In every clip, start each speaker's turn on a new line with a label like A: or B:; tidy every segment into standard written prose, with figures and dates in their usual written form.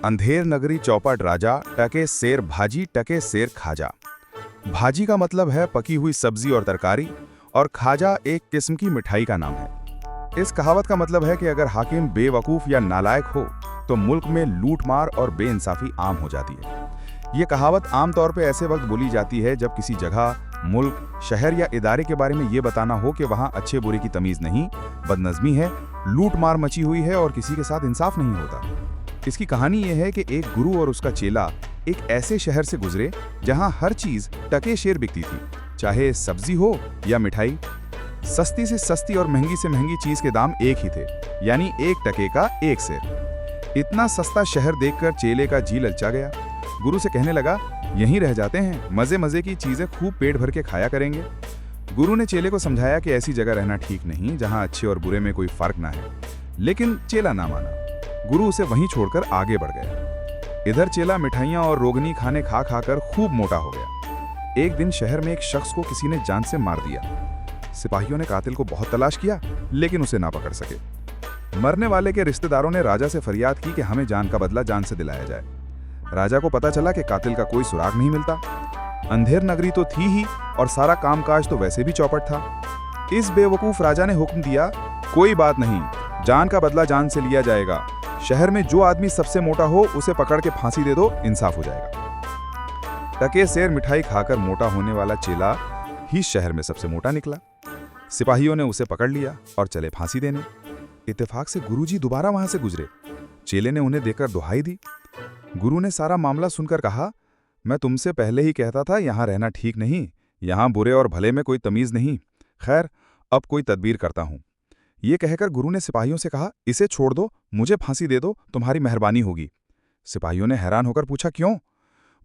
A: अंधेर नगरी चौपट राजा टके शेर भाजी टके शेर खाजा। भाजी का मतलब है पकी हुई सब्जी और तरकारी, और खाजा एक किस्म की मिठाई का नाम है। इस कहावत का मतलब है कि अगर हाकिम बेवकूफ़ या नालायक हो तो मुल्क में लूटमार और बेइंसाफी आम हो जाती है। ये कहावत आमतौर पे ऐसे वक्त बोली जाती है जब किसी जगह, मुल्क, शहर या इदारे के बारे में ये बताना हो कि वहाँ अच्छे बुरे की तमीज़ नहीं, बदनज़मी है, लूटमार मची हुई है और किसी के साथ इंसाफ नहीं होता। इसकी कहानी ये है कि एक गुरु और उसका चेला एक ऐसे शहर से गुजरे जहाँ हर चीज़ टके शेर बिकती थी, चाहे सब्जी हो या मिठाई। सस्ती से सस्ती और महंगी से महंगी चीज़ के दाम एक ही थे, यानी 1 टके का 1 शेर। इतना सस्ता शहर देखकर चेले का जी ललचा गया। गुरु से कहने लगा, यहीं रह जाते हैं, मज़े मज़े की चीज़ें खूब पेट भर के खाया करेंगे। गुरु ने चेले को समझाया कि ऐसी जगह रहना ठीक नहीं जहाँ अच्छे और बुरे में कोई फ़र्क ना है, लेकिन चेला ना माना। गुरु उसे वहीं छोड़कर आगे बढ़ गया। इधर चेला मिठाइयाँ और रोगनी खाने खा खाकर खूब मोटा हो गया। एक दिन शहर में एक शख्स को किसी ने जान से मार दिया। सिपाहियों ने कातिल को बहुत तलाश किया, लेकिन उसे ना पकड़ सके। मरने वाले के रिश्तेदारों ने राजा से फरियाद की कि हमें जान का बदला जान से दिलाया जाए। राजा को पता चला कि कातिल का कोई सुराग नहीं मिलता। अंधेर नगरी तो थी ही, और सारा कामकाज तो वैसे भी चौपट था। इस बेवकूफ राजा ने हुक्म दिया, कोई बात नहीं, जान का बदला जान से लिया जाएगा। शहर में जो आदमी सबसे मोटा हो उसे पकड़ के फांसी दे दो, इंसाफ हो जाएगा। टके शेर मिठाई खाकर मोटा होने वाला चेला ही शहर में सबसे मोटा निकला। सिपाहियों ने उसे पकड़ लिया और चले फांसी देने। इत्तेफाक से गुरुजी दोबारा वहां से गुजरे। चेले ने उन्हें देखकर दुहाई दी। गुरु ने सारा मामला सुनकर कहा, मैं तुमसे पहले ही कहता था यहाँ रहना ठीक नहीं, यहाँ बुरे और भले में कोई तमीज नहीं। खैर, अब कोई तदबीर करता हूँ। ये कहकर गुरु ने सिपाहियों से कहा, इसे छोड़ दो, मुझे फांसी दे दो, तुम्हारी मेहरबानी होगी। सिपाहियों ने हैरान होकर पूछा, क्यों?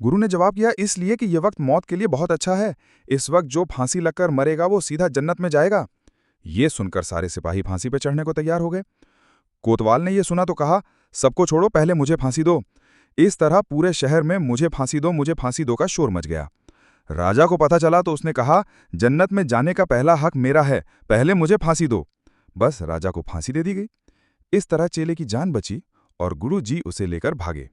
A: गुरु ने जवाब दिया, इसलिए कि यह वक्त मौत के लिए बहुत अच्छा है। इस वक्त जो फांसी लगकर मरेगा वो सीधा जन्नत में जाएगा। ये सुनकर सारे सिपाही फांसी पर चढ़ने को तैयार हो गए। कोतवाल ने यह सुना तो कहा, सबको छोड़ो, पहले मुझे फांसी दो। इस तरह पूरे शहर में मुझे फांसी दो, मुझे फांसी दो का शोर मच गया। राजा को पता चला तो उसने कहा, जन्नत में जाने का पहला हक मेरा है, पहले मुझे फांसी दो। बस राजा को फांसी दे दी गई। इस तरह चेले की जान बची और गुरु जी उसे लेकर भागे।